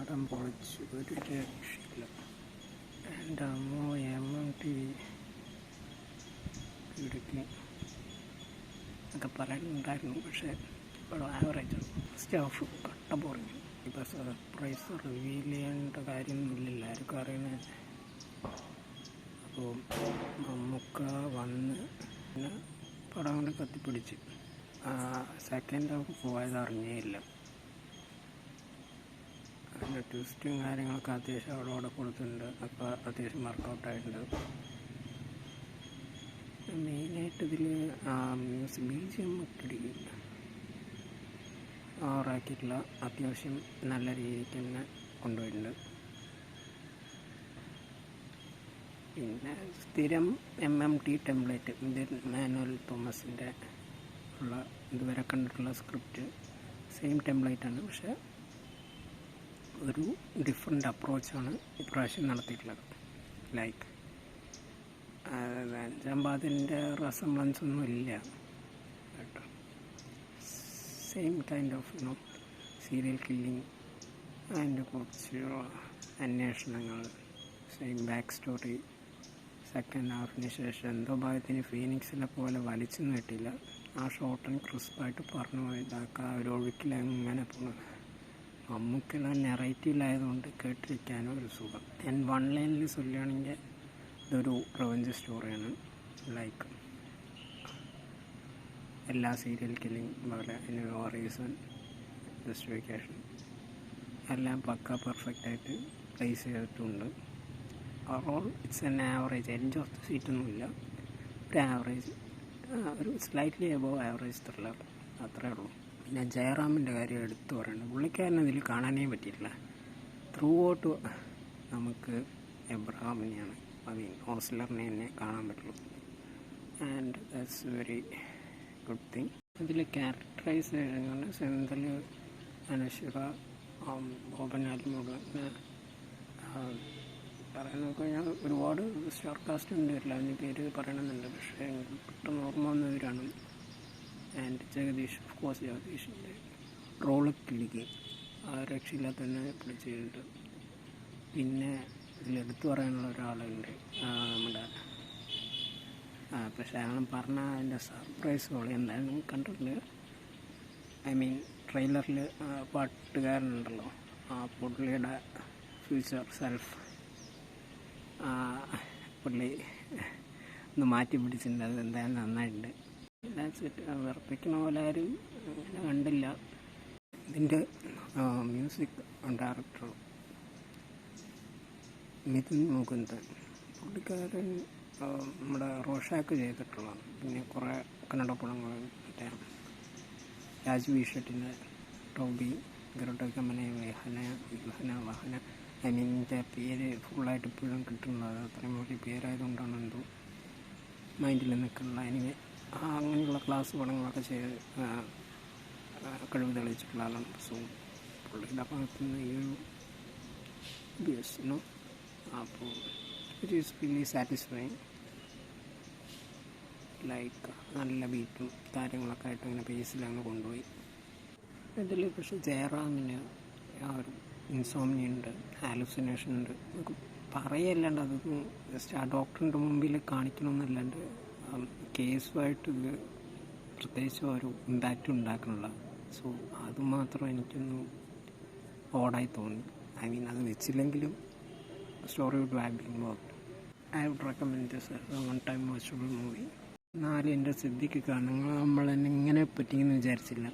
പടം പൊളിച്ചു, ഒരു രക്ഷയില്ല. എൻ്റെ അമ്മോ, MMT ഇടുക്കി ഒക്കെ പറയാനുണ്ടായിരുന്നു. പക്ഷേ പടം ആവറേജ്. ഫസ്റ്റ് ഹാഫ് കട്ട പോറിങ്. ഇപ്പോൾ സർപ്രൈസ് റിവീൽ ചെയ്യേണ്ട കാര്യമൊന്നുമില്ല, എല്ലാവർക്കും അറിയുന്നത്. അപ്പോൾ മമ്മൂക്ക വന്ന് പിന്നെ പടം കൊണ്ട് കത്തിപ്പിടിച്ച് സെക്കൻഡ് ഹാഫ് പോയത് അറിഞ്ഞേയില്ല. അതിൻ്റെ ട്വിസ്റ്റും കാര്യങ്ങളൊക്കെ അത്യാവശ്യം അവിടെ കൊടുത്തിട്ടുണ്ട്. അപ്പോൾ അത്യാവശ്യം വർക്കൗട്ടായിട്ടുണ്ട്. മെയിനായിട്ട് ഇതിൽ മ്യൂസിക് BGM ഇട്ടിരിക്കില്ല, ഓവറാക്കിയിട്ടില്ല. അത്യാവശ്യം നല്ല രീതിക്ക് തന്നെ കൊണ്ടുപോയിട്ടുണ്ട്. പിന്നെ സ്ഥിരം MMT ടെംപ്ലേറ്റ്, ഇത് മാനുവൽ തോമസിൻ്റെ ഉള്ള ഇതുവരെ കണ്ടിട്ടുള്ള സ്ക്രിപ്റ്റ് സെയിം ടെംപ്ലേറ്റാണ്. പക്ഷേ ഒരു ഡിഫറെൻ്റ് അപ്രോച്ചാണ് ഇപ്രാവശ്യം നടത്തിയിട്ടുള്ളത്. ലൈക്ക് അഞ്ചാം പാതിൻ്റെ റെസംബ്ലൻസ് ഒന്നും ഇല്ല കേട്ടോ. Same kind of serial killing, അതിൻ്റെ കുറച്ച് അന്വേഷണങ്ങൾ, സെയിം ബാക്ക് സ്റ്റോറി. സെക്കൻഡ് ഹാഫിന് ശേഷം എന്തോ ഭാഗത്തിന് ഫീനിക്സിലെ പോലെ വലിച്ചു നീട്ടില്ല. ആ ഷോർട്ട് ആൻഡ് ക്രിസ്പായിട്ട് പറഞ്ഞു പോയതാക്കുക, ഒരു ഒഴുക്കിലെങ്ങനെ പോകുന്നത്. നമുക്കെല്ലാം നെറേറ്റീവിലായതുകൊണ്ട് കേട്ടിരിക്കാനും ഒരു സുഖം. ഞാൻ വൺ ലൈനിൽ ചൊല്ലുകയാണെങ്കിൽ ഇതൊരു റിവഞ്ച് സ്റ്റോറിയാണ്. ലൈക്ക് എല്ലാ സീരിയൽ കില്ലിങ് പോലെ നോ റീസൺ, ജസ്റ്റിഫിക്കേഷൻ എല്ലാം പക്ക പെർഫെക്റ്റായിട്ട് പ്ലേസ് ചെയ്തിട്ടുണ്ട്. Overall it's an average. End of the സീറ്റൊന്നുമില്ല, ഒരു ആവറേജ്, ഒരു സ്ലൈറ്റ്ലി എബോവ് ആവറേജ് ത്രില്ലർ, അത്രേ ഉള്ളൂ. പിന്നെ ജയറാമിൻ്റെ കാര്യം എടുത്തു പറയണം. പുള്ളിക്കാരനെ ഇതിൽ കാണാനേ പറ്റിയില്ല. ത്രൂ ഔട്ട് നമുക്ക് എബ്രഹാമിനെയാണ്, ഹോസ്ലറിനെ തന്നെ കാണാൻ പറ്റുള്ളൂ. And that's very good thing. ഇതിൽ ക്യാരക്ടറൈസേഷൻ സെന്തൽ, അനശ്വര, ബോബനാലിനോട് പറയാനൊക്കെ കഴിഞ്ഞാൽ ഒരുപാട് സ്റ്റാർ കാസ്റ്റ് ഉണ്ട്. എല്ലാവരും പേര് പറയണമെന്നുണ്ട്, പക്ഷേ പെട്ടെന്ന് ഓർമ്മ വന്നവരാണ്. ആൻഡ് ജഗദീഷ്, ഓഫ് കോഴ്സ് ജഗദീഷിൻ്റെ റോള് കിളിക്ക് രക്ഷയില്ലാത്ത തന്നെ പിടിച്ചിട്ടുണ്ട്. പിന്നെ ഇതിലെടുത്ത് പറയാനുള്ള ഒരാളുണ്ട്, നമ്മുടെ പക്ഷേ അയാൾ പറഞ്ഞ അതിൻ്റെ സർപ്രൈസ് റോൾ എന്തായാലും കണ്ടിട്ടുണ്ട്. ട്രെയിലറിൽ പാട്ടുകാരനുണ്ടല്ലോ, ആ പുള്ളിയുടെ ഫ്യൂച്ചർ സെൽഫ് പുള്ളി ഒന്ന് മാറ്റി പിടിച്ചിട്ടുണ്ട്. അത് എന്തായാലും നന്നായിട്ടുണ്ട്. വിറപ്പിക്കണ പോലെ ആരും അങ്ങനെ കണ്ടില്ല. ഇതിൻ്റെ മ്യൂസിക് ഡയറക്ടർ മിഥുൻ മുകുന്ദൻ, പുള്ളിക്കാരൻ നമ്മുടെ റോഷാക്ക് ചെയ്തിട്ടുള്ളതാണ്. പിന്നെ കുറേ കന്നഡ പടങ്ങൾ, മറ്റേ രാജ്വി ഷെട്ടിൻ്റെ ടോബി, ഗരുഡകമനെ, വഹന ഇതിൻ്റെ പേര് ഫുള്ളായിട്ട് ഇപ്പോഴും കിട്ടുന്നത്. അത്രയും വലിയ പേരായതുകൊണ്ടാണ് എന്തോ മൈൻഡിൽ നിൽക്കുന്ന. എനിക്ക് അങ്ങനെയുള്ള ക്ലാസ് പടങ്ങളൊക്കെ ചെയ്ത് കഴിവ് തെളിയിച്ചിട്ടുള്ള ആളാണ്. സോ പുള്ളിയുടെ ഭാഗത്തു നിന്ന് ഈ ഒരു ബിയസ്നോ അപ്പോൾ it is really satisfying. Like നല്ല ബീറ്റും കാര്യങ്ങളൊക്കെ ആയിട്ട് അങ്ങനെ പേസിലങ്ങ് കൊണ്ടുപോയി. ഇതിൽ പക്ഷേ ജയറാമിന് ആ ഒരു ഇൻസോംനിയുണ്ട്, ഹാലുസിനേഷൻ ഉണ്ട്. നമുക്ക് പറയല്ലാണ്ട് അതൊന്നും ജസ്റ്റ് ആ ഡോക്ടറിൻ്റെ മുമ്പിൽ കാണിക്കണമെന്നല്ലാണ്ട് കേസുമായിട്ട് ഇത് പ്രത്യേകിച്ച് ഒരു ഇമ്പാക്റ്റ് ഉണ്ടാക്കണില്ല. സോ അതുമാത്രം എനിക്കൊന്ന് ഓടായി തോന്നി. അത് വെച്ചില്ലെങ്കിലും story would have been work. I would recommend this as a one time watchable movie. 4 എൻ്റെ സിദ്ധിക്ക് കാണുങ്ങൾ നമ്മൾ തന്നെ ഇങ്ങനെ പറ്റിയെന്ന് വിചാരിച്ചില്ല.